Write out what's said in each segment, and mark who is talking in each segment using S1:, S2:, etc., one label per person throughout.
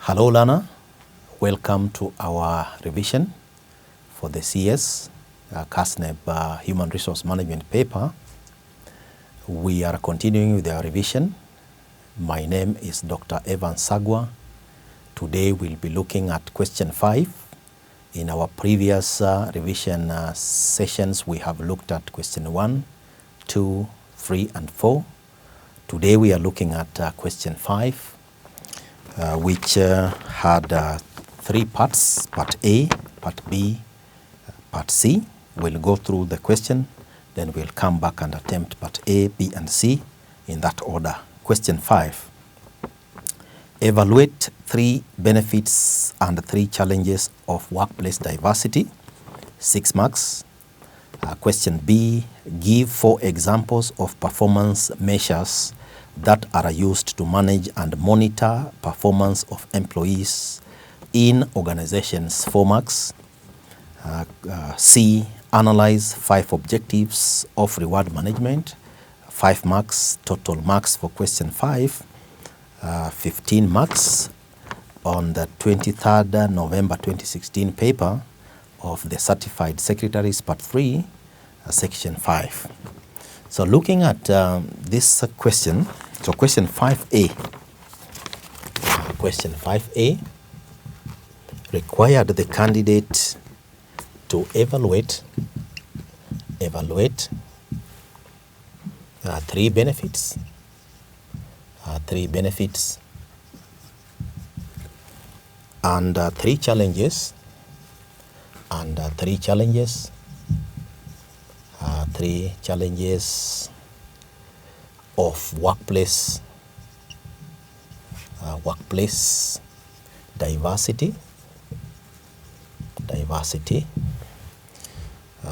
S1: Hello learner, welcome to our revision for the CS CASNEB Human Resource Management paper. We are continuing with our revision. My name is Dr. Evan Sagwa. Today we'll be looking at question 5. In our previous revision sessions, we have looked at question 1, 2, 3, and 4. Today we are looking at question 5. Which had 3 parts, part A, part B, part C. We'll go through the question, then we'll come back and attempt part A, B, and C in that order. Question 5. Evaluate 3 benefits and 3 challenges of workplace diversity, 6 marks. Question B, give 4 examples of performance measures that are used to manage and monitor performance of employees in organizations, 4 marks. C, analyze 5 objectives of reward management, 5 marks. Total marks for question 5, 15 marks on the 23rd November 2016 paper of the Certified Secretaries, part 3, section 5. So looking at this question, so question 5A. Question 5A required the candidate to evaluate 3 benefits. 3 benefits and 3 challenges. And 3 challenges. 3 challenges of workplace diversity.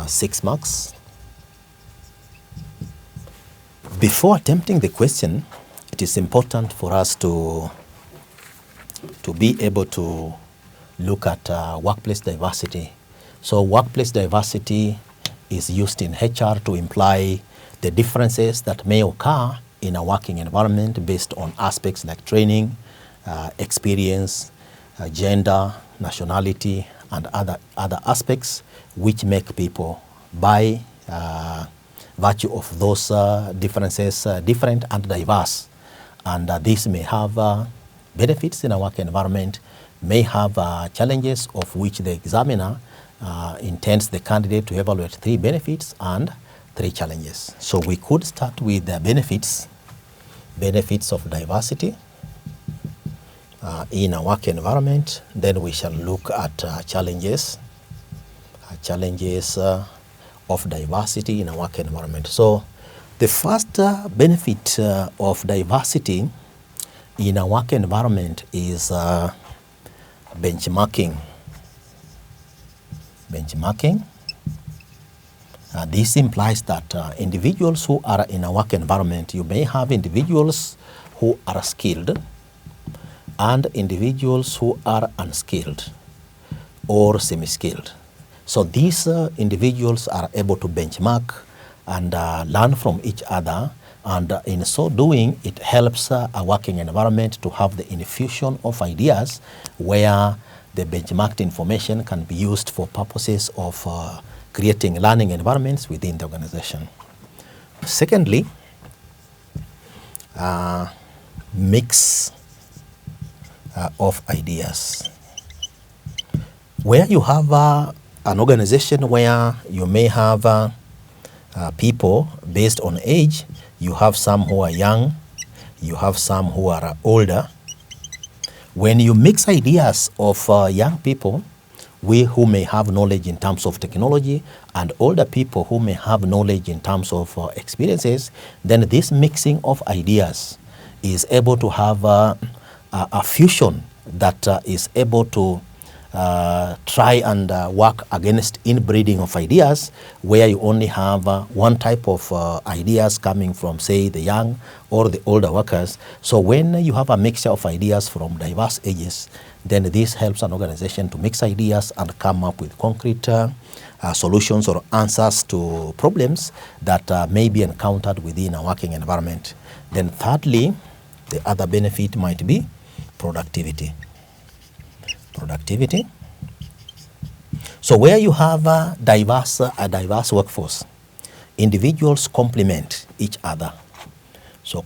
S1: 6 marks. Before attempting the question, it is important for us to be able to look at workplace diversity. So workplace diversity is used in HR to imply the differences that may occur in a working environment based on aspects like training, experience, gender, nationality, and other aspects which make people, by virtue of those differences, different and diverse. And this may have benefits in a work environment, may have challenges of which the examiner intends the candidate to evaluate 3 benefits and 3 challenges. So we could start with the benefits of diversity in a work environment. Then we shall look at challenges of diversity in a work environment. So the first benefit of diversity in a work environment is benchmarking. This implies that individuals who are in a work environment, you may have individuals who are skilled and individuals who are unskilled or semi-skilled. So these individuals are able to benchmark and learn from each other, and in so doing, it helps a working environment to have the infusion of ideas where the benchmarked information can be used for purposes of creating learning environments within the organization. Secondly, mix of ideas. Where you have an organization where you may have people based on age, you have some who are young, you have some who are older. When you mix ideas of young people who may have knowledge in terms of technology and older people who may have knowledge in terms of experiences, then this mixing of ideas is able to have a fusion that is able to try and work against inbreeding of ideas, where you only have one type of ideas coming from, say, the young or the older workers. So when you have a mixture of ideas from diverse ages, then this helps an organization to mix ideas and come up with concrete solutions or answers to problems that may be encountered within a working environment. Then thirdly, the other benefit might be productivity. Productivity. So where you have a diverse workforce, individuals complement each other. So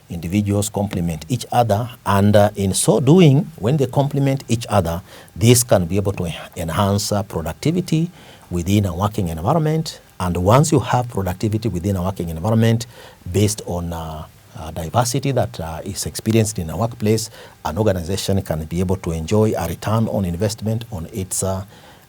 S1: individuals complement each other, and in so doing, when they complement each other, this can be able to enhance productivity within a working environment. And once you have productivity within a working environment based on diversity that is experienced in a workplace, an organization can be able to enjoy a return on investment on its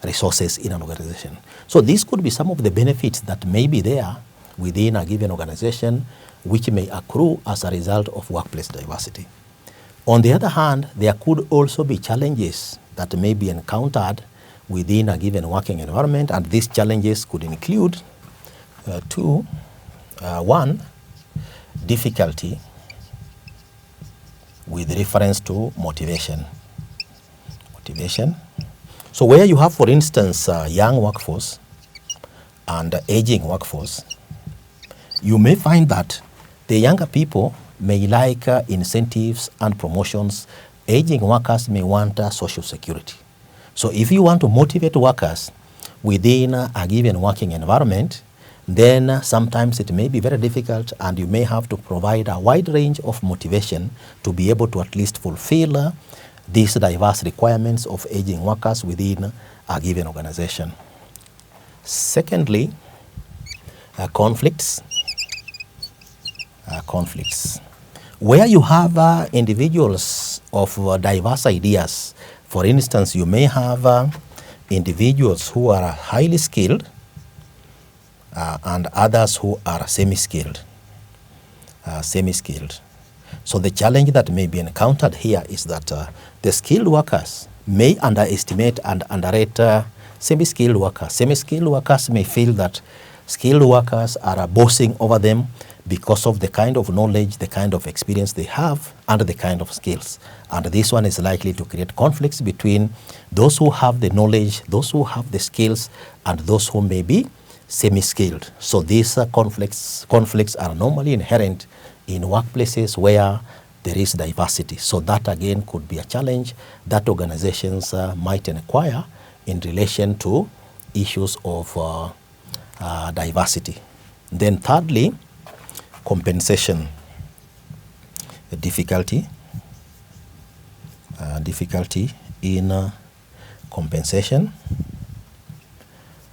S1: resources in an organization. So these could be some of the benefits that may be there within a given organization, which may accrue as a result of workplace diversity. On the other hand, there could also be challenges that may be encountered within a given working environment, and these challenges could include one, difficulty with reference to motivation. So where you have, for instance, a young workforce and aging workforce, you may find that the younger people may like incentives and promotions. Aging workers may want social security. So if you want to motivate workers within a given working environment, then sometimes it may be very difficult, and you may have to provide a wide range of motivation to be able to at least fulfill these diverse requirements of aging workers within a given organization. Secondly, conflicts. Where you have individuals of diverse ideas. For instance, you may have individuals who are highly skilled and others who are semi-skilled. So the challenge that may be encountered here is that the skilled workers may underestimate and underrate semi-skilled workers. Semi-skilled workers may feel that skilled workers are bossing over them because of the kind of knowledge, the kind of experience they have, and the kind of skills. And this one is likely to create conflicts between those who have the knowledge, those who have the skills, and those who may be semi-skilled. So these conflicts are normally inherent in workplaces where there is diversity. So that again could be a challenge that organizations might inquire in relation to issues of diversity. Then thirdly, compensation. Difficulty in compensation.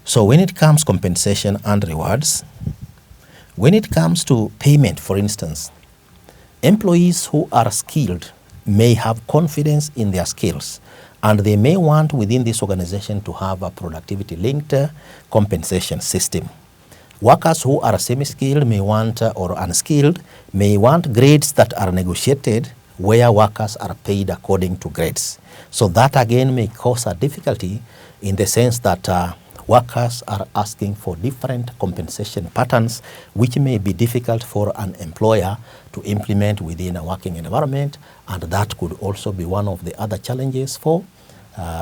S1: So when it comes compensation and rewards, when it comes to payment, for instance, employees who are skilled may have confidence in their skills, and they may want within this organization to have a productivity-linked compensation system. Workers who are semi-skilled may want, or unskilled, may want grades that are negotiated where workers are paid according to grades. So that again may cause a difficulty in the sense that workers are asking for different compensation patterns, which may be difficult for an employer to implement within a working environment, and that could also be one of the other challenges for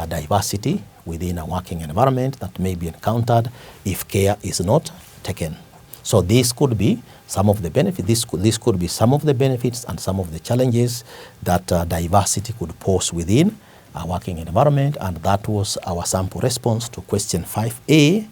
S1: diversity within a working environment that may be encountered if care is not taken. So this could be some of the benefits. This could be some of the benefits and some of the challenges that diversity could pose within a working environment, and that was our sample response to question 5A.